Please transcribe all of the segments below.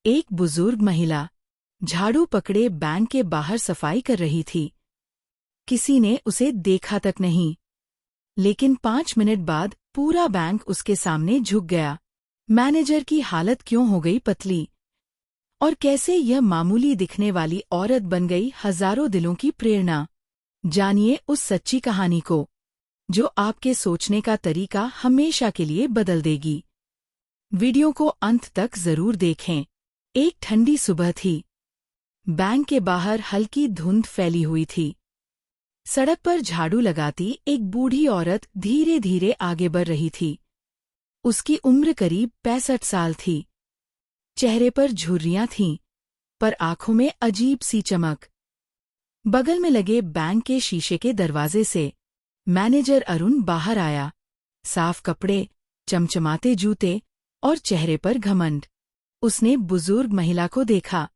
एक बुजुर्ग महिला झाड़ू पकड़े बैंक के बाहर सफाई कर रही थी। किसी ने उसे देखा तक नहीं, लेकिन 5 मिनट बाद पूरा बैंक उसके सामने झुक गया। मैनेजर की हालत क्यों हो गई पतली, और कैसे यह मामूली दिखने वाली औरत बन गई हजारों दिलों की प्रेरणा। जानिए उस सच्ची कहानी को, जो आपके सोचने का तरीका हमेशा के लिए बदल देगी। वीडियो को अंत तक जरूर देखें। एक ठंडी सुबह थी। बैंक के बाहर हल्की धुंध फैली हुई थी। सड़क पर झाड़ू लगाती एक बूढ़ी औरत धीरे धीरे आगे बढ़ रही थी। उसकी उम्र करीब 65 साल थी। चेहरे पर झुर्रियां थीं, पर आंखों में अजीब सी चमक। बगल में लगे बैंक के शीशे के दरवाजे से मैनेजर अरुण बाहर आया। साफ कपड़े, चमचमाते जूते और चेहरे पर घमंड। उसने बुजुर्ग महिला को देखा,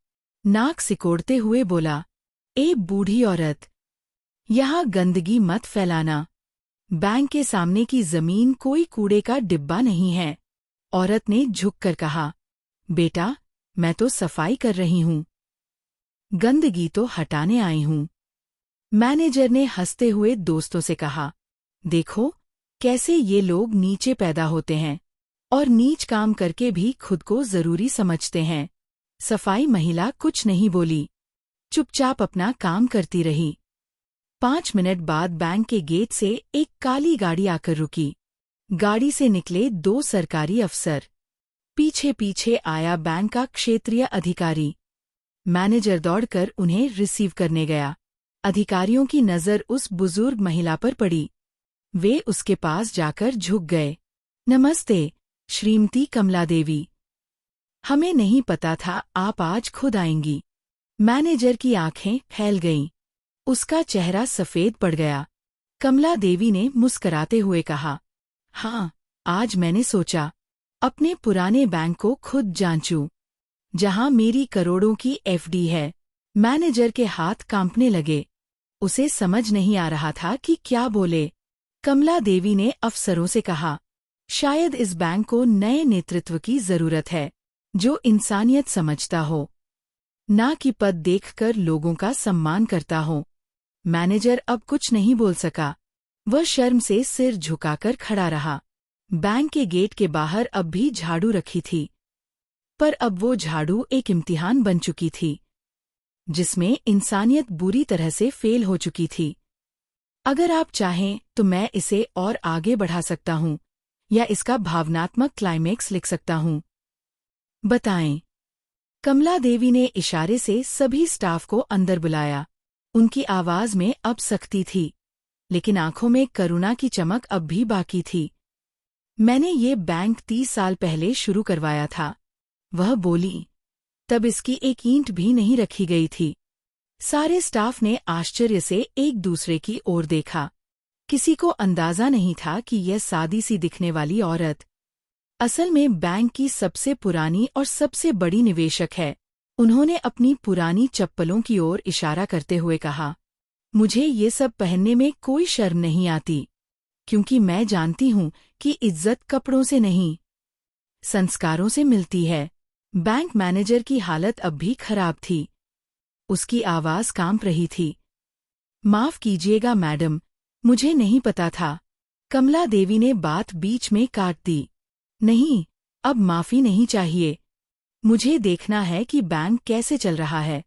नाक सिकोड़ते हुए बोला, ए बूढ़ी औरत, यहाँ गंदगी मत फैलाना। बैंक के सामने की जमीन कोई कूड़े का डिब्बा नहीं है। औरत ने झुककर कहा, बेटा, मैं तो सफाई कर रही हूँ, गंदगी तो हटाने आई हूँ। मैनेजर ने हंसते हुए दोस्तों से कहा, देखो कैसे ये लोग नीचे पैदा होते हैं और नीच काम करके भी खुद को जरूरी समझते हैं। सफाई महिला कुछ नहीं बोली, चुपचाप अपना काम करती रही। 5 मिनट बाद बैंक के गेट से एक काली गाड़ी आकर रुकी। गाड़ी से निकले 2 सरकारी अफसर। पीछे पीछे आया बैंक का क्षेत्रीय अधिकारी। मैनेजर दौड़कर उन्हें रिसीव करने गया। अधिकारियों की नजर उस बुजुर्ग महिला पर पड़ी। वे उसके पास जाकर झुक गए। नमस्ते श्रीमती कमला देवी, हमें नहीं पता था आप आज खुद आएंगी। मैनेजर की आंखें फैल गईं। उसका चेहरा सफेद पड़ गया। कमला देवी ने मुस्कराते हुए कहा, हाँ, आज मैंने सोचा अपने पुराने बैंक को खुद जांचूं, जहां मेरी करोड़ों की एफडी है। मैनेजर के हाथ कांपने लगे। उसे समझ नहीं आ रहा था कि क्या बोले। कमला देवी ने अफसरों से कहा, शायद इस बैंक को नए नेतृत्व की जरूरत है, जो इंसानियत समझता हो, ना कि पद देखकर लोगों का सम्मान करता हो। मैनेजर अब कुछ नहीं बोल सका। वह शर्म से सिर झुकाकर खड़ा रहा। बैंक के गेट के बाहर अब भी झाड़ू रखी थी, पर अब वो झाड़ू एक इम्तिहान बन चुकी थी, जिसमें इंसानियत बुरी तरह से फेल हो चुकी थी। अगर आप चाहें तो मैं इसे और आगे बढ़ा सकता हूँ, या इसका भावनात्मक क्लाइमेक्स लिख सकता हूँ। बताएं। कमला देवी ने इशारे से सभी स्टाफ को अंदर बुलाया। उनकी आवाज में अब सख्ती थी, लेकिन आंखों में करुणा की चमक अब भी बाकी थी। मैंने ये बैंक 30 साल पहले शुरू करवाया था, वह बोली। तब इसकी एक ईंट भी नहीं रखी गई थी। सारे स्टाफ ने आश्चर्य से एक दूसरे की ओर देखा। किसी को अंदाजा नहीं था कि यह सादी सी दिखने वाली औरत असल में बैंक की सबसे पुरानी और सबसे बड़ी निवेशक है। उन्होंने अपनी पुरानी चप्पलों की ओर इशारा करते हुए कहा, मुझे ये सब पहनने में कोई शर्म नहीं आती, क्योंकि मैं जानती हूँ कि इज्जत कपड़ों से नहीं, संस्कारों से मिलती है। बैंक मैनेजर की हालत अब भी खराब थी। उसकी आवाज कांप रही थी। माफ कीजिएगा मैडम, मुझे नहीं पता था। कमला देवी ने बात बीच में काट दी। नहीं, अब माफी नहीं चाहिए। मुझे देखना है कि बैंक कैसे चल रहा है,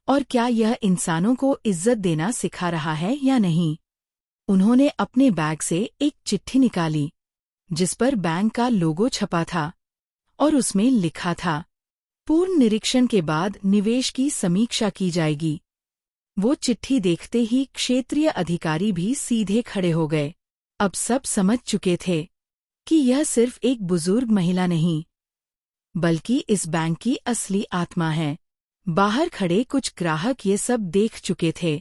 और क्या यह इंसानों को इज्जत देना सिखा रहा है या नहीं। उन्होंने अपने बैग से एक चिट्ठी निकाली, जिस पर बैंक का लोगो छपा था, और उसमें लिखा था, पूर्ण निरीक्षण के बाद निवेश की समीक्षा की जाएगी। वो चिट्ठी देखते ही क्षेत्रीय अधिकारी भी सीधे खड़े हो गए। अब सब समझ चुके थे कि यह सिर्फ एक बुजुर्ग महिला नहीं, बल्कि इस बैंक की असली आत्मा है। बाहर खड़े कुछ ग्राहक ये सब देख चुके थे।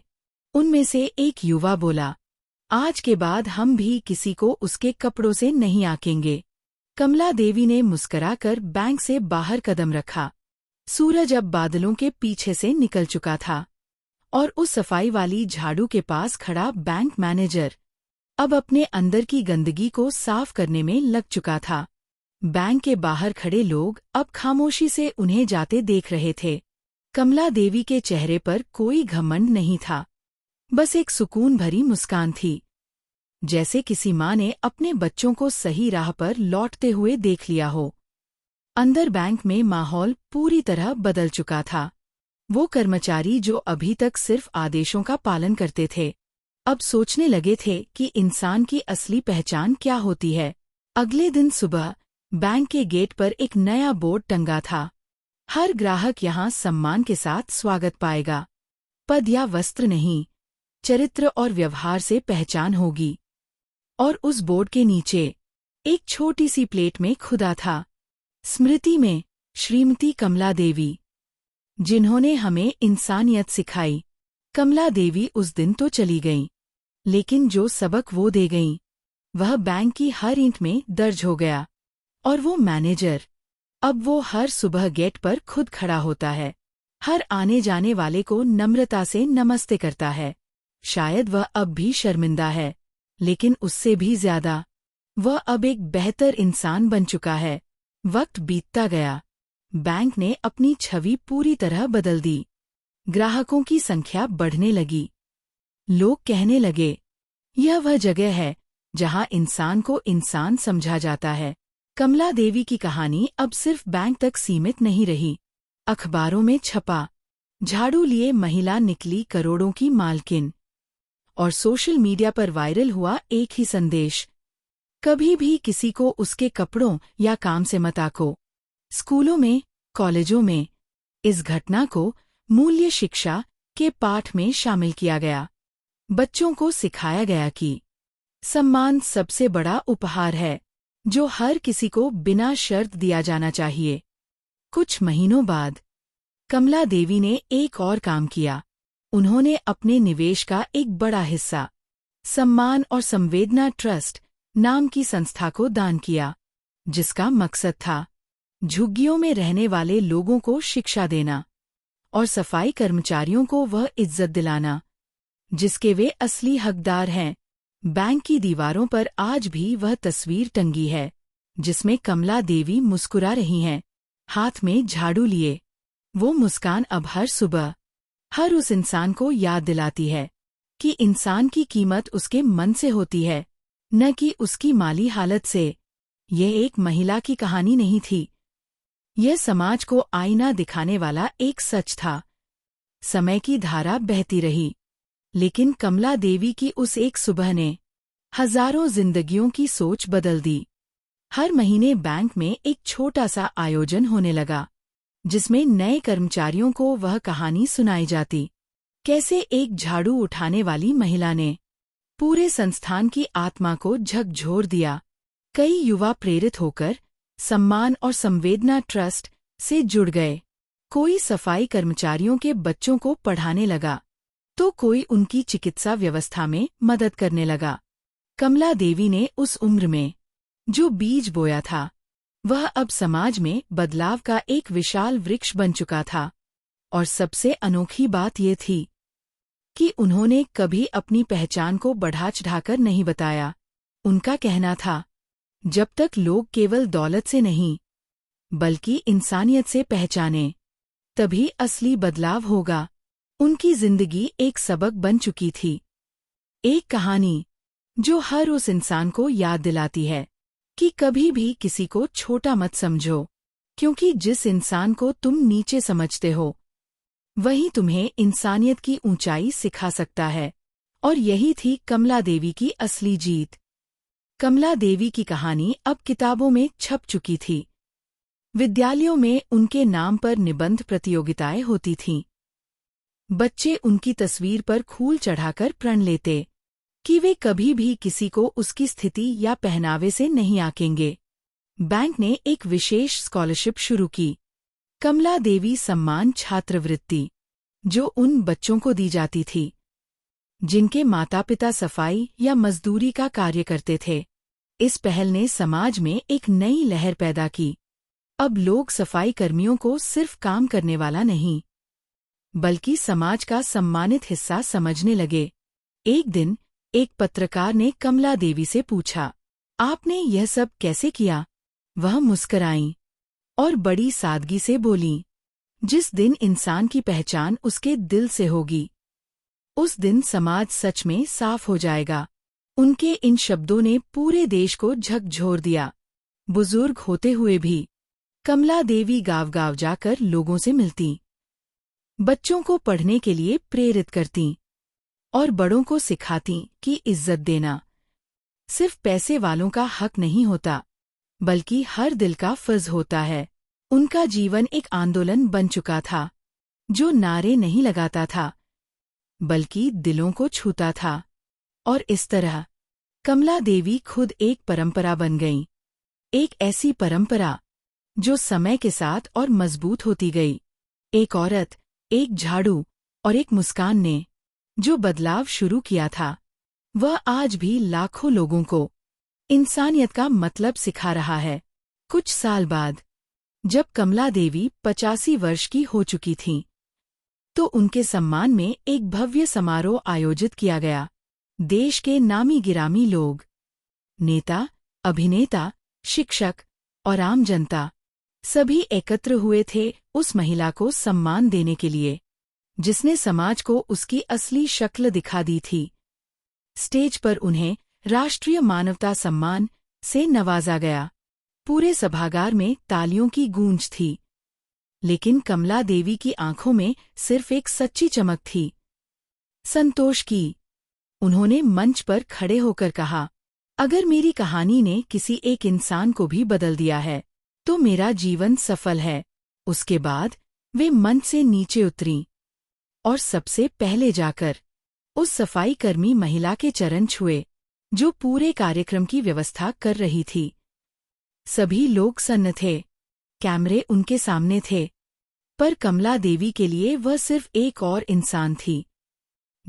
उनमें से एक युवा बोला, आज के बाद हम भी किसी को उसके कपड़ों से नहीं आंकेंगे। कमला देवी ने मुस्कुराकर बैंक से बाहर कदम रखा। सूरज अब बादलों के पीछे से निकल चुका था, और उस सफाई वाली झाड़ू के पास खड़ा बैंक मैनेजर अब अपने अंदर की गंदगी को साफ करने में लग चुका था। बैंक के बाहर खड़े लोग अब खामोशी से उन्हें जाते देख रहे थे। कमला देवी के चेहरे पर कोई घमंड नहीं था, बस एक सुकून भरी मुस्कान थी, जैसे किसी माँ ने अपने बच्चों को सही राह पर लौटते हुए देख लिया हो। अंदर बैंक में माहौल पूरी तरह बदल चुका था। वो कर्मचारी जो अभी तक सिर्फ आदेशों का पालन करते थे, अब सोचने लगे थे कि इंसान की असली पहचान क्या होती है। अगले दिन सुबह बैंक के गेट पर एक नया बोर्ड टंगा था। हर ग्राहक यहाँ सम्मान के साथ स्वागत पाएगा। पद या वस्त्र नहीं, चरित्र और व्यवहार से पहचान होगी। और उस बोर्ड के नीचे एक छोटी सी प्लेट में खुदा था, स्मृति में श्रीमती कमला देवी, जिन्होंने हमें इंसानियत सिखाई। कमला देवी उस दिन तो चली गईं, लेकिन जो सबक वो दे गईं, वह बैंक की हर ईंट में दर्ज हो गया। और वो मैनेजर, अब वो हर सुबह गेट पर खुद खड़ा होता है, हर आने जाने वाले को नम्रता से नमस्ते करता है। शायद वह अब भी शर्मिंदा है, लेकिन उससे भी ज्यादा वह अब एक बेहतर इंसान बन चुका है। वक्त बीतता गया, बैंक ने अपनी छवि पूरी तरह बदल दी। ग्राहकों की संख्या बढ़ने लगी। लोग कहने लगे, यह वह जगह है जहां इंसान को इंसान समझा जाता है। कमला देवी की कहानी अब सिर्फ बैंक तक सीमित नहीं रही। अखबारों में छपा, झाड़ू लिए महिला निकली करोड़ों की मालकिन। और सोशल मीडिया पर वायरल हुआ एक ही संदेश, कभी भी किसी को उसके कपड़ों या काम से मत आको। स्कूलों में, कॉलेजों में इस घटना को मूल्य शिक्षा के पाठ में शामिल किया गया। बच्चों को सिखाया गया कि सम्मान सबसे बड़ा उपहार है, जो हर किसी को बिना शर्त दिया जाना चाहिए। कुछ महीनों बाद कमला देवी ने एक और काम किया। उन्होंने अपने निवेश का एक बड़ा हिस्सा सम्मान और संवेदना ट्रस्ट नाम की संस्था को दान किया, जिसका मकसद था झुग्गियों में रहने वाले लोगों को शिक्षा देना और सफाई कर्मचारियों को वह इज्जत दिलाना जिसके वे असली हकदार हैं। बैंक की दीवारों पर आज भी वह तस्वीर टंगी है, जिसमें कमला देवी मुस्कुरा रही हैं, हाथ में झाड़ू लिए। वो मुस्कान अब हर सुबह हर उस इंसान को याद दिलाती है कि इंसान की कीमत उसके मन से होती है, न कि उसकी माली हालत से। यह एक महिला की कहानी नहीं थी, यह समाज को आईना दिखाने वाला एक सच था। समय की धारा बहती रही, लेकिन कमला देवी की उस एक सुबह ने हजारों जिंदगियों की सोच बदल दी। हर महीने बैंक में एक छोटा सा आयोजन होने लगा, जिसमें नए कर्मचारियों को वह कहानी सुनाई जाती, कैसे एक झाड़ू उठाने वाली महिला ने पूरे संस्थान की आत्मा को झकझोर दिया। कई युवा प्रेरित होकर सम्मान और संवेदना ट्रस्ट से जुड़ गए। कोई सफाई कर्मचारियों के बच्चों को पढ़ाने लगा, तो कोई उनकी चिकित्सा व्यवस्था में मदद करने लगा। कमला देवी ने उस उम्र में जो बीज बोया था, वह अब समाज में बदलाव का एक विशाल वृक्ष बन चुका था। और सबसे अनोखी बात ये थी कि उन्होंने कभी अपनी पहचान को बढ़ा चढ़ाकर नहीं बताया। उनका कहना था, जब तक लोग केवल दौलत से नहीं, बल्कि इंसानियत से पहचाने, तभी असली बदलाव होगा। उनकी जिंदगी एक सबक बन चुकी थी, एक कहानी जो हर उस इंसान को याद दिलाती है कि कभी भी किसी को छोटा मत समझो, क्योंकि जिस इंसान को तुम नीचे समझते हो, वही तुम्हें इंसानियत की ऊंचाई सिखा सकता है। और यही थी कमला देवी की असली जीत। कमला देवी की कहानी अब किताबों में छप चुकी थी। विद्यालयों में उनके नाम पर निबंध प्रतियोगिताएं होती थीं। बच्चे उनकी तस्वीर पर फूल चढ़ाकर प्रण लेते कि वे कभी भी किसी को उसकी स्थिति या पहनावे से नहीं आंकेंगे। बैंक ने एक विशेष स्कॉलरशिप शुरू की, कमला देवी सम्मान छात्रवृत्ति, जो उन बच्चों को दी जाती थी जिनके माता पिता सफाई या मजदूरी का कार्य करते थे। इस पहल ने समाज में एक नई लहर पैदा की। अब लोग सफाई कर्मियों को सिर्फ काम करने वाला नहीं, बल्कि समाज का सम्मानित हिस्सा समझने लगे। एक दिन एक पत्रकार ने कमला देवी से पूछा, आपने यह सब कैसे किया? वह मुस्कराईं और बड़ी सादगी से बोलीं, जिस दिन इंसान की पहचान उसके दिल से होगी, उस दिन समाज सच में साफ हो जाएगा। उनके इन शब्दों ने पूरे देश को झकझोर दिया। बुजुर्ग होते हुए भी कमला देवी गांव-गांव जाकर लोगों से मिलती, बच्चों को पढ़ने के लिए प्रेरित करती और बड़ों को सिखाती कि इज्जत देना सिर्फ पैसे वालों का हक नहीं होता, बल्कि हर दिल का फर्ज होता है। उनका जीवन एक आंदोलन बन चुका था, जो नारे नहीं लगाता था, बल्कि दिलों को छूता था। और इस तरह कमला देवी खुद एक परंपरा बन गईं, एक ऐसी परंपरा जो समय के साथ और मजबूत होती गई। एक औरत, एक झाड़ू और एक मुस्कान ने जो बदलाव शुरू किया था, वह आज भी लाखों लोगों को इंसानियत का मतलब सिखा रहा है। कुछ साल बाद जब कमला देवी 85 वर्ष की हो चुकी थीं, तो उनके सम्मान में एक भव्य समारोह आयोजित किया गया। देश के नामी गिरामी लोग, नेता, अभिनेता, शिक्षक और आम जनता सभी एकत्र हुए थे उस महिला को सम्मान देने के लिए, जिसने समाज को उसकी असली शक्ल दिखा दी थी। स्टेज पर उन्हें राष्ट्रीय मानवता सम्मान से नवाजा गया। पूरे सभागार में तालियों की गूंज थी, लेकिन कमला देवी की आंखों में सिर्फ एक सच्ची चमक थी, संतोष की। उन्होंने मंच पर खड़े होकर कहा, अगर मेरी कहानी ने किसी एक इंसान को भी बदल दिया है, तो मेरा जीवन सफल है। उसके बाद वे मंच से नीचे उतरीं और सबसे पहले जाकर उस सफाई कर्मी महिला के चरण छुए, जो पूरे कार्यक्रम की व्यवस्था कर रही थी। सभी लोग सन्न थे, कैमरे उनके सामने थे, पर कमला देवी के लिए वह सिर्फ एक और इंसान थी,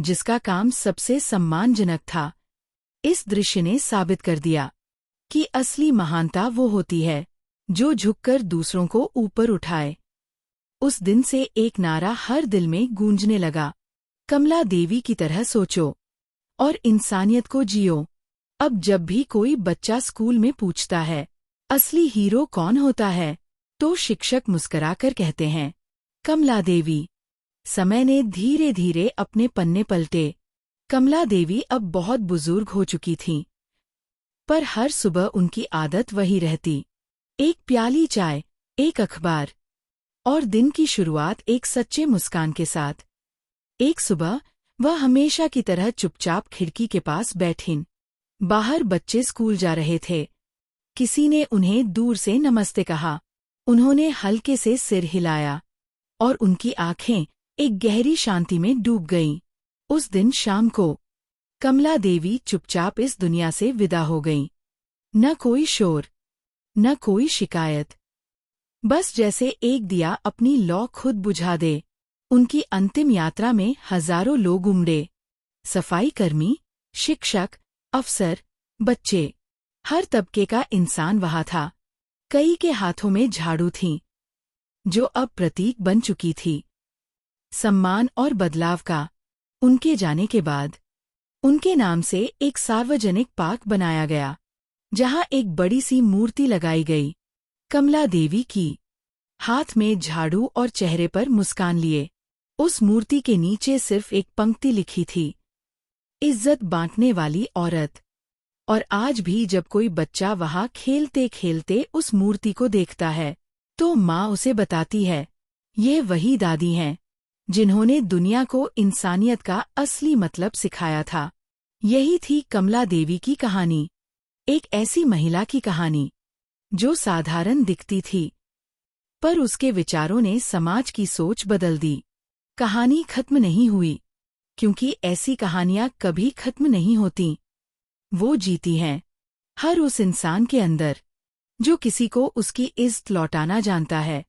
जिसका काम सबसे सम्मानजनक था। इस दृश्य ने साबित कर दिया कि असली महानता वो होती है जो झुककर दूसरों को ऊपर उठाए। उस दिन से एक नारा हर दिल में गूंजने लगा, कमला देवी की तरह सोचो और इंसानियत को जियो। अब जब भी कोई बच्चा स्कूल में पूछता है, असली हीरो कौन होता है, तो शिक्षक मुस्कुराकर कहते हैं, कमला देवी। समय ने धीरे धीरे अपने पन्ने पलटे। कमला देवी अब बहुत बुजुर्ग हो चुकी थीं, पर हर सुबह उनकी आदत वही रहती, एक प्याली चाय, एक अखबार और दिन की शुरुआत एक सच्चे मुस्कान के साथ। एक सुबह वह हमेशा की तरह चुपचाप खिड़की के पास बैठीं। बाहर बच्चे स्कूल जा रहे थे। किसी ने उन्हें दूर से नमस्ते कहा। उन्होंने हल्के से सिर हिलाया और उनकी आंखें एक गहरी शांति में डूब गईं। उस दिन शाम को कमला देवी चुपचाप इस दुनिया से विदा हो गईं। न कोई शोर, न कोई शिकायत, बस जैसे एक दिया अपनी लौ खुद बुझा दे। उनकी अंतिम यात्रा में हजारों लोग उमड़े, सफाई कर्मी, शिक्षक, अफसर, बच्चे, हर तबके का इंसान वहां था। कई के हाथों में झाड़ू थीं, जो अब प्रतीक बन चुकी थी सम्मान और बदलाव का। उनके जाने के बाद उनके नाम से एक सार्वजनिक पार्क बनाया गया, जहां एक बड़ी सी मूर्ति लगाई गई, कमला देवी की, हाथ में झाड़ू और चेहरे पर मुस्कान लिए। उस मूर्ति के नीचे सिर्फ एक पंक्ति लिखी थी, इज्जत बांटने वाली औरत। और आज भी जब कोई बच्चा वहां खेलते खेलते उस मूर्ति को देखता है, तो माँ उसे बताती है, ये वही दादी हैं जिन्होंने दुनिया को इंसानियत का असली मतलब सिखाया था। यही थी कमला देवी की कहानी, एक ऐसी महिला की कहानी जो साधारण दिखती थी, पर उसके विचारों ने समाज की सोच बदल दी। कहानी खत्म नहीं हुई, क्योंकि ऐसी कहानियां कभी खत्म नहीं होतीं। वो जीती हैं हर उस इंसान के अंदर जो किसी को उसकी इज्जत लौटाना जानता है।